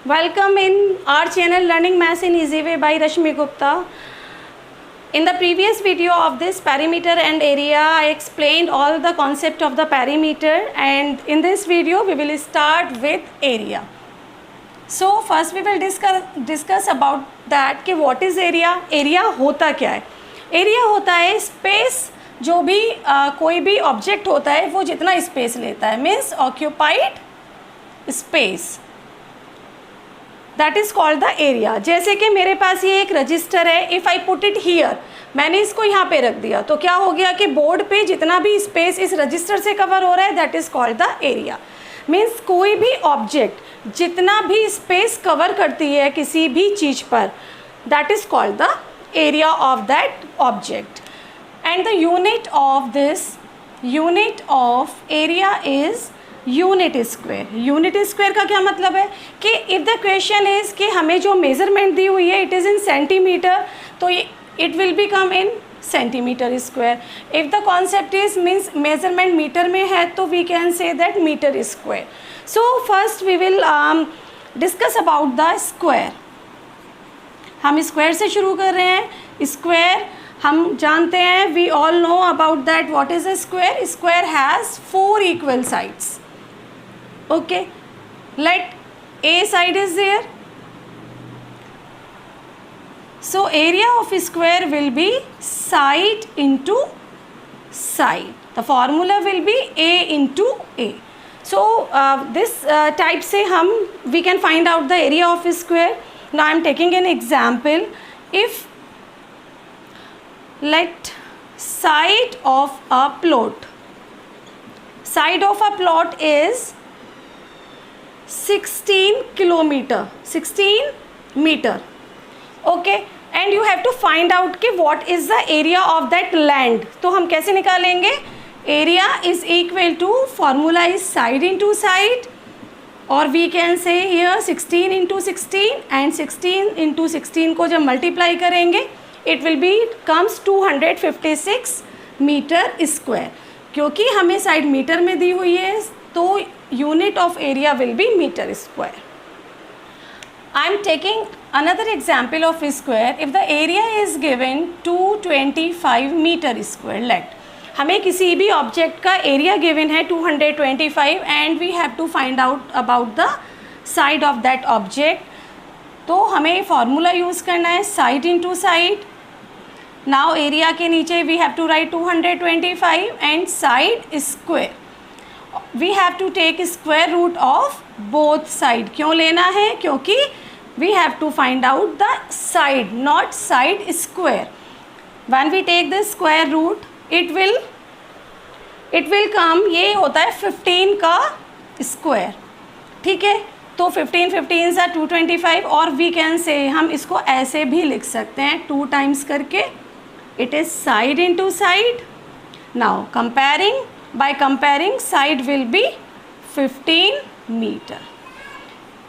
Welcome in our channel Learning Maths in Easy Way by Rashmi Gupta. In the previous video of this perimeter and area, I explained all the concept of the perimeter, and in this video we will start with area. So first we will discuss about that कि what is area. Area होता क्या है? Area होता है space, जो भी कोई भी ऑब्जेक्ट होता है वो जितना स्पेस लेता है, means occupied space, that is called the area. जैसे कि मेरे पास ये एक रजिस्टर है, if I put it here, मैंने इसको यहाँ पे रख दिया तो क्या हो गया कि बोर्ड पे जितना भी स्पेस इस रजिस्टर से कवर हो रहा है that is called the area. Means कोई भी ऑब्जेक्ट जितना भी स्पेस कवर करती है किसी भी चीज़ पर, that is called the area of that object. And the unit of area is unit square. Unit square का क्या मतलब है कि if the question is कि हमें जो measurement दी हुई है it is in centimeter, तो it will become in centimeter square. If the concept is means measurement meter में है तो we can say that meter square. So first we will discuss about the square. हम square से शुरू कर रहे हैं. Square हम जानते हैं, we all know about that what is a square. Square has 4 equal sides. Okay, let a side is there, so area of square will be side into side. The formula will be a into a. So this type से हम we can find out the area of square. Now I am taking an example. If let side of a plot is 16 meter. Okay, and you have to find out कि what is the area of that land. तो हम कैसे निकालेंगे? area is equal to, formula is side into side, or we can say here 16 into 16, and 16 into 16 को जब multiply करेंगे it will be comes 256 meter square. क्योंकि हमें side meter में दी हुई है तो unit of area will be meter square. I am taking another example of square. If the area is given 225 meter square. Let हमें किसी भी ऑब्जेक्ट का एरिया गिवन है 225 and we have to find out about the side of that object. तो हमें formula use करना है side into side. Now area के नीचे we have to write 225 and side square. We have to take square root of both side. क्यों लेना है? क्योंकि we have to find out the side, not side square. When we take the square root it will come, ये होता है 15 का square. ठीक है, तो 15 सा 225, और वी कैन से हम इसको ऐसे भी लिख सकते हैं 2 टाइम्स करके. It is side into side. Now comparing side will be 15 meter.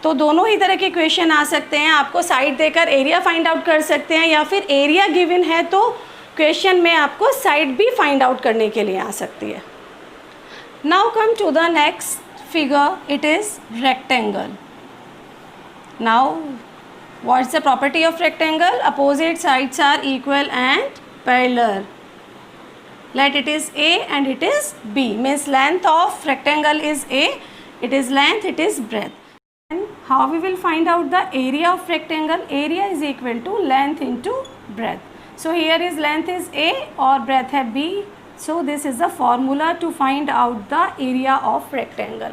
तो दोनों ही तरह के क्वेश्चन आ सकते हैं. आपको साइड देकर एरिया फाइंड आउट कर सकते हैं, या फिर एरिया गिवन है तो क्वेश्चन में आपको साइड भी फाइंड आउट करने के लिए आ सकती है. Now come to the next figure. It is rectangle. Now what's the property of rectangle? Opposite sides are equal and parallel. Let it is A and it is B, means length of rectangle is A, it is length, it is breadth. And how we will find out the area of rectangle? Area is equal to length into breadth. So here is length is A or breadth है B. So this is the formula to find out the area of rectangle.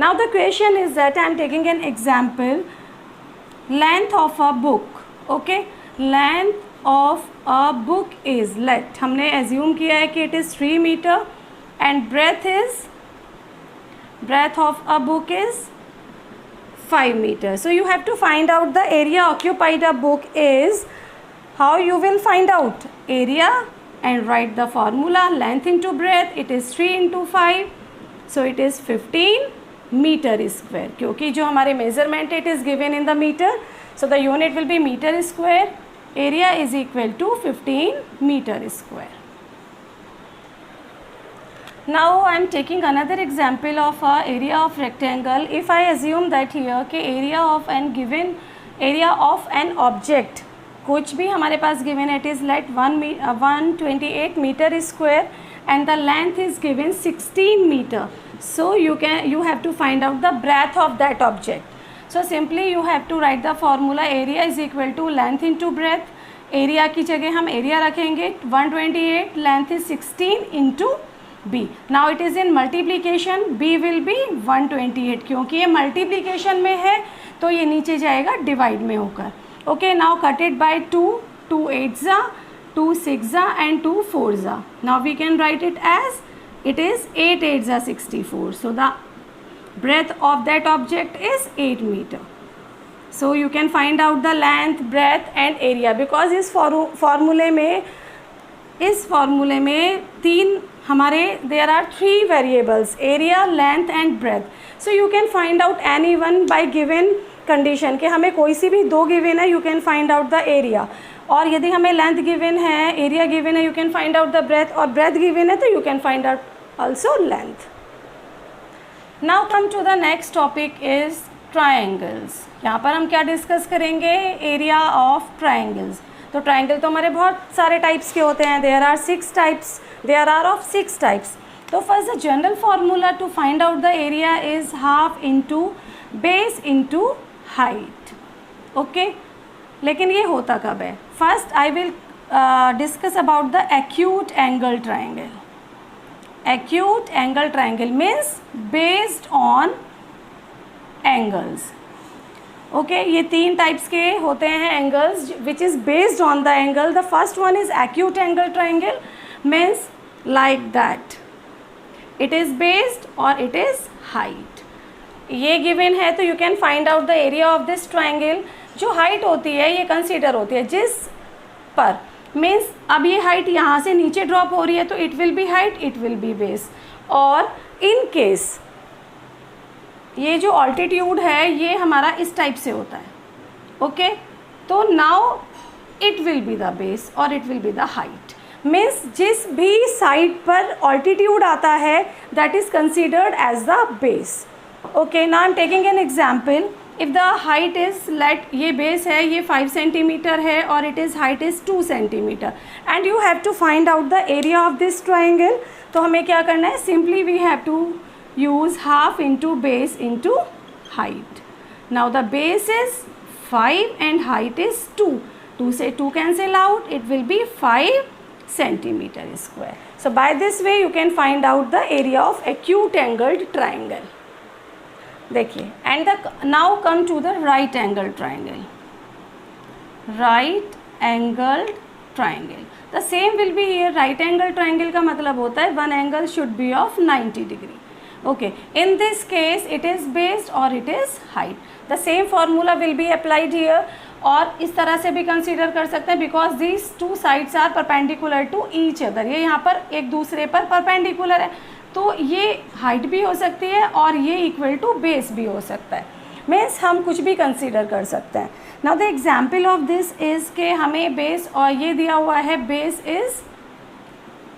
Now the question is that I am taking an example. Length of a book. Okay, length of a book is, let हमने assume किया है कि it is 3 meter and breadth of a book is 5 meter. So you have to find out the area occupied a book is. How you will find out area? And write the formula length into breadth. It is 3 into 5, so it is 15 meter square. क्योंकि जो हमारे measurement it is given in the meter, so the unit will be meter square. Area is equal to 15 meter square. Now I am taking another example of a area of rectangle. If I assume that here के area of an given area of an object, कुछ भी हमारे पास given, it is like 128 meter square and the length is given 16 meter. So you have to find out the breadth of that object. So simply you have to write the formula area is equal to length into breadth. Area की जगह हम area रखेंगे 128, length is 16 into b. Now it is in multiplication, b will be 128. क्योंकि ये multiplication में है तो ये नीचे जाएगा डिवाइड में होकर. Okay, now cut it by 2, 2 8 जा, 2 6 जा एंड 2 4 जा. Now we can write it as it is 8 8 जा 64. So the breadth of that object is 8 meter. So you can find out the length, breadth and area because इस फॉर्मूले में तीन हमारे there are 3 variables, area, length and breadth. So you can find out any one by given condition कि हमें कोई सी भी दो given है, you can find out the area. और यदि हमें length given है, area given है, you can find out the breadth, और breadth given है तो you can find out also length. Now come to the next topic is triangles. यहाँ पर हम क्या डिस्कस करेंगे? Area of triangles. तो ट्राइंगल तो हमारे बहुत सारे टाइप्स के होते हैं. There are 6 types. There are of 6 types. तो first the general formula to find out the area is half into base into height. Okay, लेकिन ये होता कब है? First I will discuss about the acute angle triangle. Acute angle triangle means based on angles. Okay, ये 3 types के होते हैं angles which is based on the angle. The first one is acute angle triangle means like that. It is based और it is height. ये given है तो you can find out the area of this triangle. जो height होती है ये consider होती है जिस पर मीन्स अब ये हाइट यहाँ से नीचे ड्रॉप हो रही है तो it will be height, it will be base. और इन केस ये जो ऑल्टीट्यूड है ये हमारा इस टाइप से होता है. ओके, तो now it will be the base और it will be the height. Means जिस भी साइड पर ऑल्टीट्यूड आता है that is considered as the base. Okay, now I am taking an example. If the height is let, ये base है, ये 5 centimetre है और it is height is 2 centimetre and you have to find out the area of this triangle. तो हमें क्या करना है? Simply we have to use half into base into height. Now the base is 5 and height is 2. 2 से 2 cancel out, it will be 5 centimeter square. So by this way you can find out the area of acute angled triangle. देखिए, and now come to the right angled triangle. Right angled triangle. The same will be here. Right angled triangle का मतलब होता है one angle should be of 90 degree. Okay, in this case it is based or it is height. The same formula will be applied here. और इस तरह से भी consider कर सकते हैं because these two sides are perpendicular to each other. ये यहाँ पर एक दूसरे पर परपेंडिकुलर है तो ये हाइट भी हो सकती है और ये इक्वल टू बेस भी हो सकता है. मीन्स हम कुछ भी कंसीडर कर सकते हैं. Now the example of this is के हमें बेस और ये दिया हुआ है base is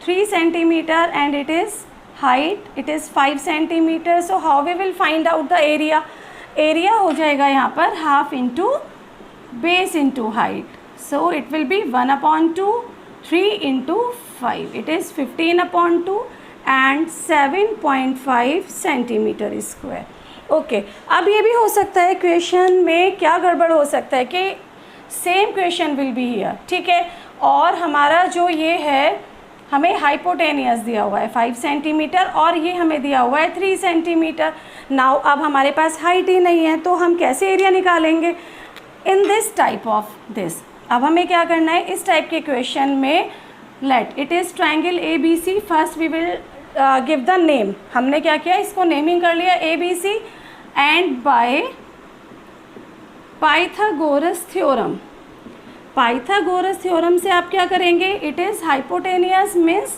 3 centimetre and it is height it is 5 centimeter. So how we will find out the area? Area हो जाएगा यहाँ पर half into base into height. So it will be 1/2, 3 into 5. It is 15/2 and 7.5 centimeter square. Okay, अब ये भी हो सकता है क्वेश्चन में क्या गड़बड़ हो सकता है कि same question will be here. ठीक है, और हमारा जो ये है हमें हाइपोटेनियस दिया हुआ है 5 सेंटीमीटर और ये हमें दिया हुआ है 3 सेंटीमीटर. नाउ अब हमारे पास हाइट ही नहीं है तो हम कैसे एरिया निकालेंगे? In this type of this. अब हमें क्या करना है? इस टाइप के क्वेश्चन में let it is triangle ABC. First we will give the name. हमने क्या किया? इसको नेमिंग कर लिया ABC and by Pythagoras theorem. Pythagoras theorem से आप क्या करेंगे? It is hypotenuse means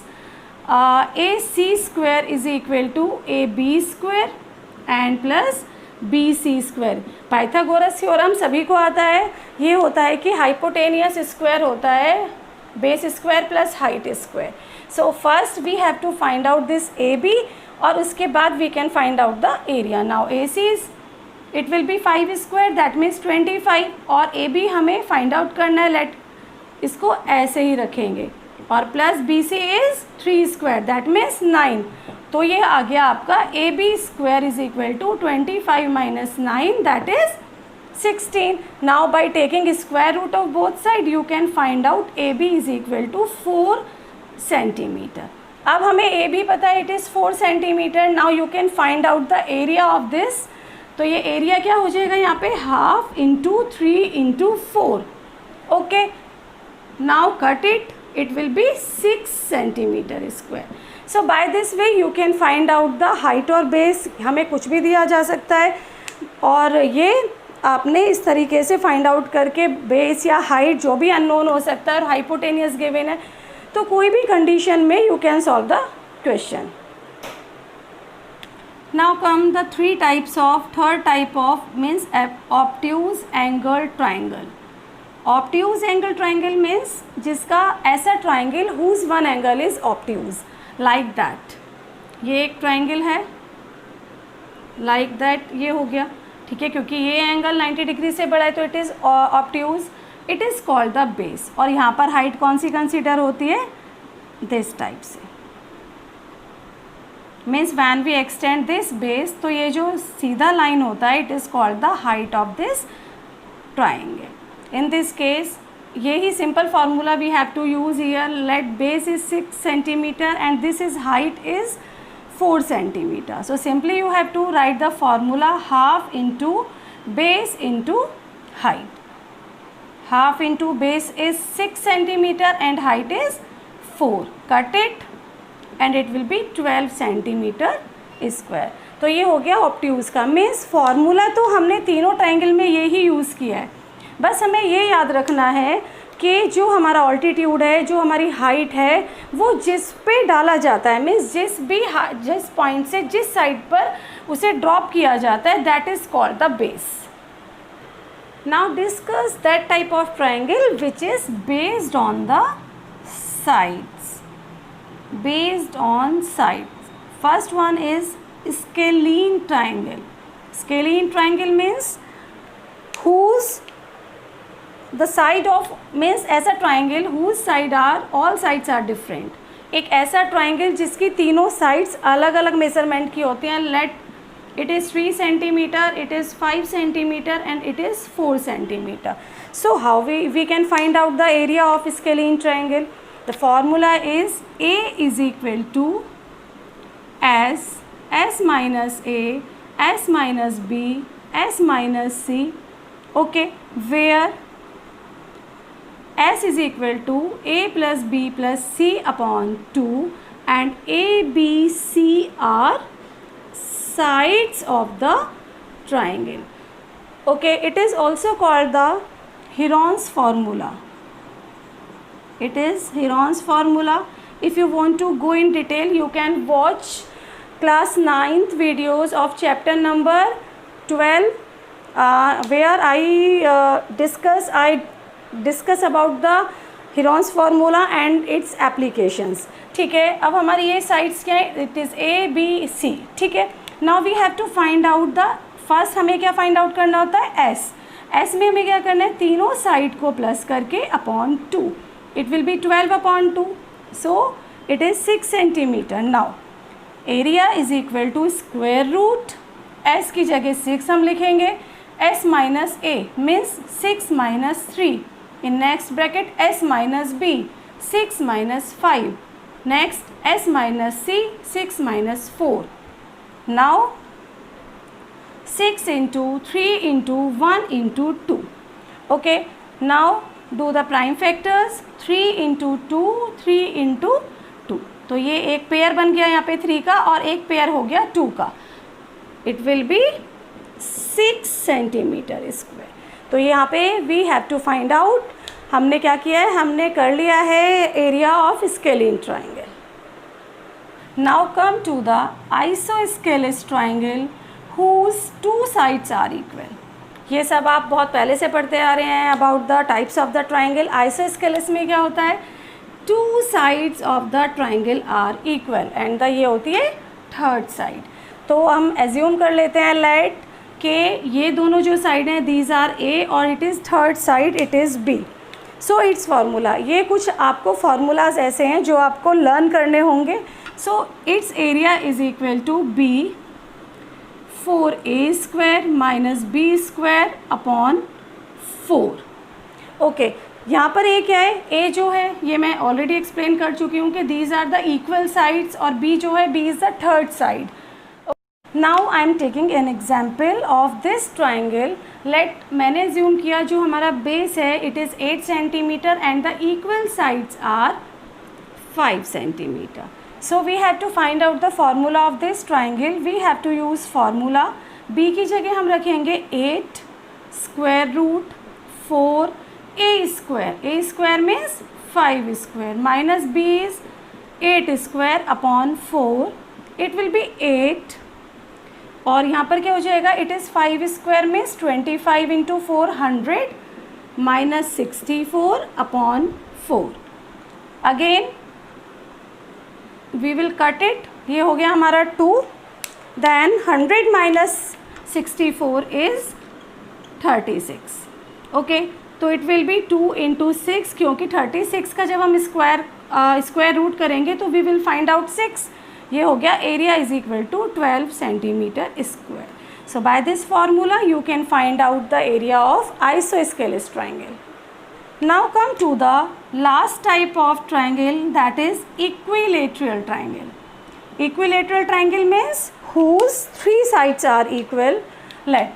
AC square is equal to AB square and plus BC square. Pythagoras theorem सभी को आता है. ये होता है कि हाइपोटेनियस स्क्वायर होता है base square plus height square. So first we have to find out this A B और उसके बाद we can find out the area. Now A C is it will be 5 square that means 25 और A B हमें find out करना है. Let इसको ऐसे ही रखेंगे और plus B C is 3 square that means 9. तो ये आ गया आपका A B square is equal to 25 minus 9 that is 16. Now by taking square root of both side you can find out AB is equal to 4 centimeter. अब हमें AB पता है it is 4 centimeter. Now you can find out the area of this. तो ये area क्या हो जाएगा यहाँ पे half into 3 into 4. Okay now cut it will be 6 centimeter square. So by this way you can find out the height और base. हमें कुछ भी दिया जा सकता है और ये आपने इस तरीके से फाइंड आउट करके बेस या हाइट जो भी अननोन हो सकता है और हाइपोटेनियस गिवन है तो कोई भी कंडीशन में you can solve the question. Now come the third type of means obtuse angle triangle. Obtuse angle triangle means जिसका ऐसा triangle whose one angle is obtuse like that. ये एक ट्राइंगल है लाइक दैट ये हो गया ठीक है क्योंकि ये एंगल 90 डिग्री से बड़ा है तो it is obtuse. It is called the base. और यहाँ पर हाइट कौन सी कंसीडर होती है दिस टाइप से means when we extend this base तो ये जो सीधा लाइन होता है it is called the height of this triangle. In this case यही simple formula we have to use here. Let base is 6 centimetre and this is height is 4 centimeter. So simply you have to write the formula half into base into height. Half into base is 6 centimeter and height is 4. Cut it and it will be 12 centimeter square. तो ये हो गया obtuse का. Means formula तो हमने तीनों triangle में यही यूज़ किया है. बस हमें ये याद रखना है कि जो हमारा ऑल्टीट्यूड है जो हमारी हाइट है वो जिस पे डाला जाता है मीन्स जिस पॉइंट से जिस साइड पर उसे ड्रॉप किया जाता है that is called the base. Now discuss that type of triangle which is based on the sides. Based on sides first one is scalene triangle. Scalene triangle means whose the side of means ऐसा triangle whose side are all sides are different. एक ऐसा triangle जिसकी तीनों sides अलग अलग measurement की होती हैं. Let it is 3 centimeter, it is 5 centimeter and it is 4 centimetre. So how we can find out the area of scalene triangle. The formula is A is equal to S minus A, S minus B, S minus C. Okay where S is equal to A plus B plus C upon 2 and A, B, C are sides of the triangle. Okay, it is also called the Heron's formula. It is Heron's formula. If you want to go in detail, you can watch class 9th videos of chapter number 12 where I discuss about the Heron's formula and its applications. ठीक है. अब हमारी ये sides क्या है it is A, B, C. ठीक है. Now we have to find out the first हमें क्या फाइंड आउट करना होता है S में हमें क्या करना है तीनों साइड को प्लस करके upon 2 it will be 12 upon 2 so it is 6 centimeter. Now area is equal to square root S की जगह 6 हम लिखेंगे. S minus A means 6 minus 3. In next bracket S minus B 6 minus 5. Next S minus C 6 minus 4. Now 6 into 3 into 1 into 2. Okay. Now do the prime factors 3 into 2 3 into 2. तो ये एक pair बन गया यहाँ पे 3 का और एक पेयर हो गया 2 का. It will be 6 centimeter square. तो यहाँ पे we have to find out. हमने क्या किया है हमने कर लिया है area of scalene triangle. Now come to the isosceles triangle whose 2 sides are equal. ये सब आप बहुत पहले से पढ़ते आ रहे हैं about the types of the triangle. Isosceles में क्या होता है 2 sides of the triangle are equal and the ये होती है थर्ड साइड. तो हम एज्यूम कर लेते हैं लेट के ये दोनों जो साइड हैं दीज आर ए और it is third side it is B. So its formula, ये कुछ आपको फार्मूलाज ऐसे हैं जो आपको लर्न करने होंगे. So its area is equal to B 4a² minus b² upon 4. Okay, यहाँ पर ए क्या है, ए जो है ये मैं ऑलरेडी एक्सप्लेन कर चुकी हूँ कि these are the equal sides और बी जो है B is the third side. Now I am taking an example of this triangle. Let मैंने एज्यूम किया जो हमारा बेस है it is 8 centimeter and the equal sides are 5 centimeter. So we have to find out the formula of this triangle. We have to use formula. B की जगह हम रखेंगे 8 square root 4a². a² means 5² minus b is 8² upon 4. It will be 8 और यहाँ पर क्या हो जाएगा, it is 5² means 25 into 400 minus 64 upon 4. Again we will cut it. ये हो गया हमारा 2. then 100 minus 64 is 36. ओके, तो इट विल बी 2 into 6 क्योंकि 36 का जब हम स्क्वायर रूट करेंगे तो वी विल फाइंड आउट 6. ये हो गया area is equal to 12 centimetre square. So by this formula you can find out the area of isosceles triangle. Now come to the last type of triangle, that is equilateral triangle. Equilateral triangle means whose 3 sides are equal. Let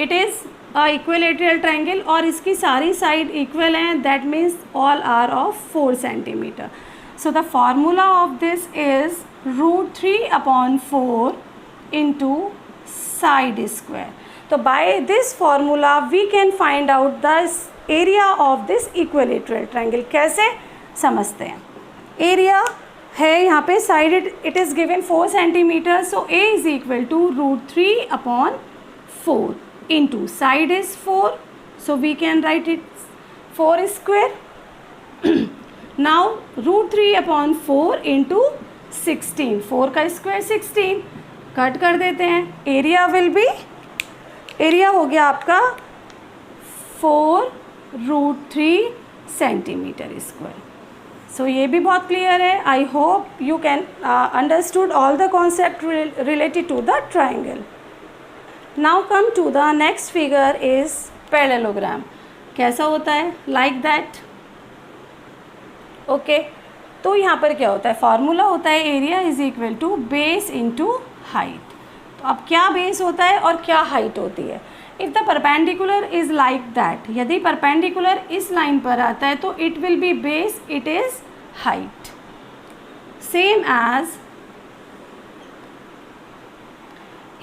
it is a equilateral triangle और इसकी सारी side equal हैं, that means all are of 4 centimeter. So the formula of this is √3 upon 4 into side square. So by this formula we can find out the area of this equilateral triangle. कैसे समझते हैं, area है यहाँ पे side it is given 4 centimetre. So A is equal to √3 upon 4 into side is 4. So we can write it 4². Now √3 upon 4 into 16. 4 का square 16. Cut कर देते हैं. एरिया विल बी, एरिया हो गया आपका 4√3 सेंटीमीटर स्क्वायर. सो ये भी बहुत क्लियर है. I hope you can understood all the concept related to the triangle. Now come to the next figure is parallelogram. कैसा होता है, लाइक दैट. ओके, तो यहाँ पर क्या होता है, फार्मूला होता है area is equal to base into height. तो अब क्या बेस होता है और क्या हाइट होती है. If the perpendicular is like that, यदि परपेंडिकुलर इस लाइन पर आता है तो it will be base, it is height. Same as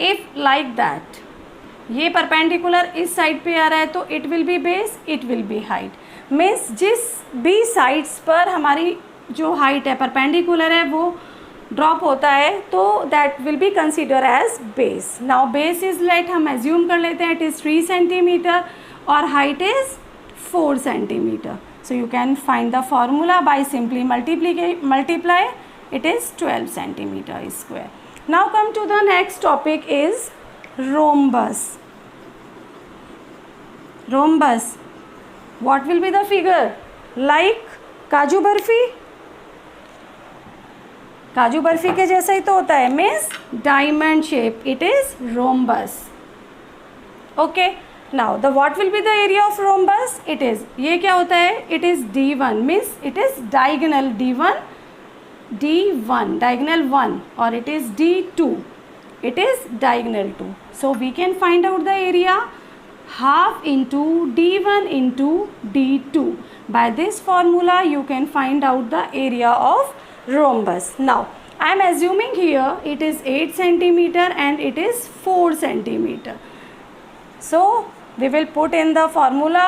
if like that, ये परपेंडिकुलर इस साइड पे आ रहा है तो it will be base, it will be height. Means जिस भी साइड्स पर हमारी जो हाइट है परपेंडिकुलर है वो ड्रॉप होता है तो that will be consider as base. Now base is let हम एज्यूम कर लेते हैं इट इज़ 3 सेंटीमीटर और height is 4 centimetre. So you can find the formula by simply multiply, it is 12 centimetre square. Now come to the next topic is rhombus. Rhombus, what will be the figure, like काजू बर्फी. काजू बर्फी के जैसा ही तो होता है, means diamond shape, it is rhombus. Okay, now the what will be the area of rhombus. It is, ये क्या होता है, it is D1 means it is diagonal D1 diagonal 1 और it is D2 it is diagonal 2. So we can find out the area half into D1 into D2. By this formula you can find out the area of rhombus. Now I am assuming here it is 8 centimeter and it is 4 centimeter. So we will put in the formula.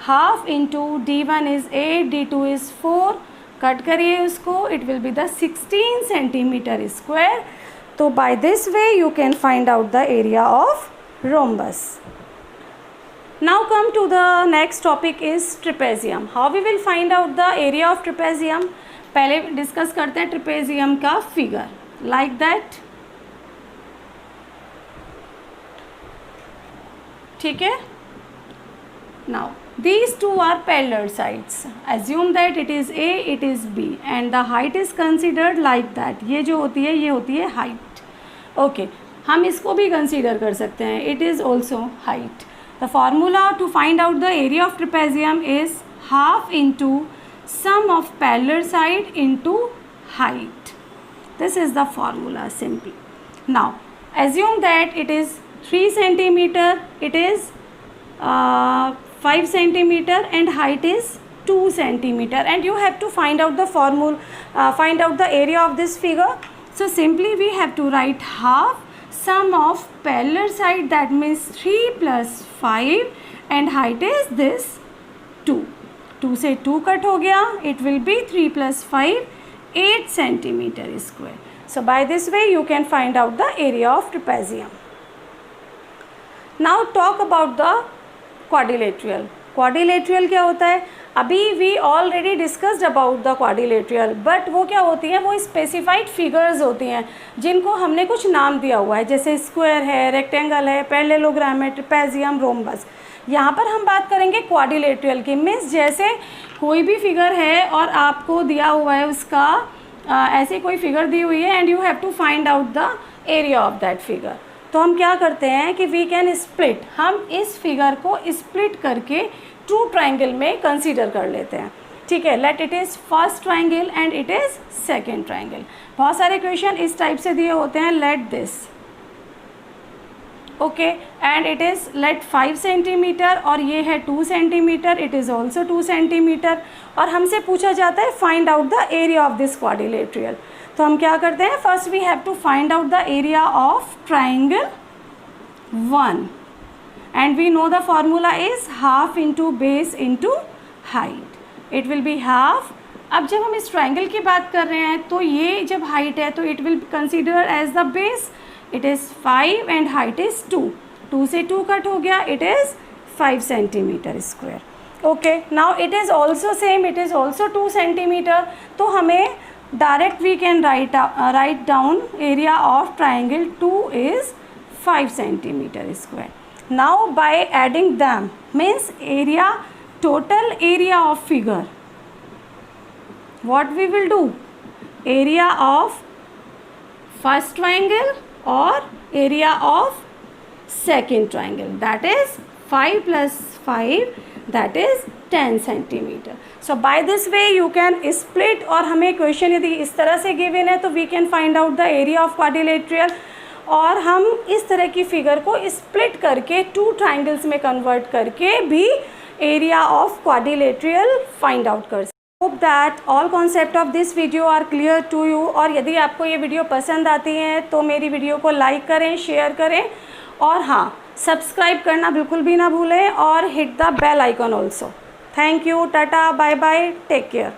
Half into D1 is 8, D2 is 4. Cut करिए उसको, it will be the 16 centimeter square. So by this way you can find out the area of rhombus. Now come to the next topic is trapezium. How we will find out the area of trapezium? पहले discuss करते हैं trapezium का figure, like that. ठीक है. Now these two are parallel sides. Assume that it is A, it is B, and the height is considered like that. ये जो होती है ये होती है height. Okay, हम इसको भी कंसीडर कर सकते हैं. It is also height. The formula to find out the area of trapezium is half into sum of parallel side into height. This is the formula simply. Now assume that it is 3 centimeter, it is 5 centimeter, and height is 2 centimeter, and you have to find out the find out the area of this figure. So simply we have to write half sum of parallel side, that means 3 plus 5, and height is this 2. 2 से 2 cut हो गया, it will be 3 plus 5, 8 centimeter square. So by this way you can find out the area of trapezium. Now talk about the quadrilateral. Quadrilateral क्या होता है? अभी we already discussed about the quadrilateral, but वो क्या होती है? वो specified figures होती हैं जिनको हमने कुछ नाम दिया हुआ है, जैसे स्क्वायर है, रेक्टेंगल है, पैरेललोग्राम है, ट्रेपेजियम, रोम्बस. यहाँ पर हम बात करेंगे क्वाड्रिलेटरल की. मीन्स जैसे कोई भी फिगर है और आपको दिया हुआ है उसका ऐसे कोई फिगर दी हुई है and you have to find out the area of that figure. तो हम क्या करते हैं कि वी कैन स्प्लिट, हम इस फिगर को स्प्लिट करके ट्रू ट्राइंगल में कंसीडर कर लेते हैं. ठीक है. Let it is first triangle and it is second triangle. बहुत सारे क्वेश्चन इस टाइप से दिए होते हैं. Let this okay, and it is let 5 centimetre और ये है 2 centimetre, it is also 2 centimetre, और हमसे पूछा जाता है find out the area of this quadrilateral. तो हम क्या करते हैं? First we have to find out the area of triangle 1, and we know the formula is half into base into height. It will be half. अब जब हम इस triangle की बात कर रहे हैं तो ये जब हाइट है तो it will consider as the base. It is 5 and height is 2. 2 से 2 कट हो गया, it is 5 centimetre square. Okay. Now it is also same, it is also 2 centimetre. तो हमें direct we can write down area of triangle 2 is 5 centimetre square. Now by adding them means area, total area of figure, what we will do? Area of first triangle or area of second triangle, that is 5 plus 5, that is 10 centimeter. So by this way you can split, और हमें question यदि इस तरह से given है तो we can find out the area of quadrilateral, और हम इस तरह की फिगर को स्प्लिट करके 2 ट्राइंगल्स में कन्वर्ट करके भी area of quadrilateral find out कर सकते. Hope that all concept of this video are clear to you. और यदि आपको ये वीडियो पसंद आती है तो मेरी वीडियो को लाइक करें, शेयर करें, और हाँ, सब्सक्राइब करना बिल्कुल भी ना भूलें, और hit the bell icon also. Thank you. Tata, bye bye, take care.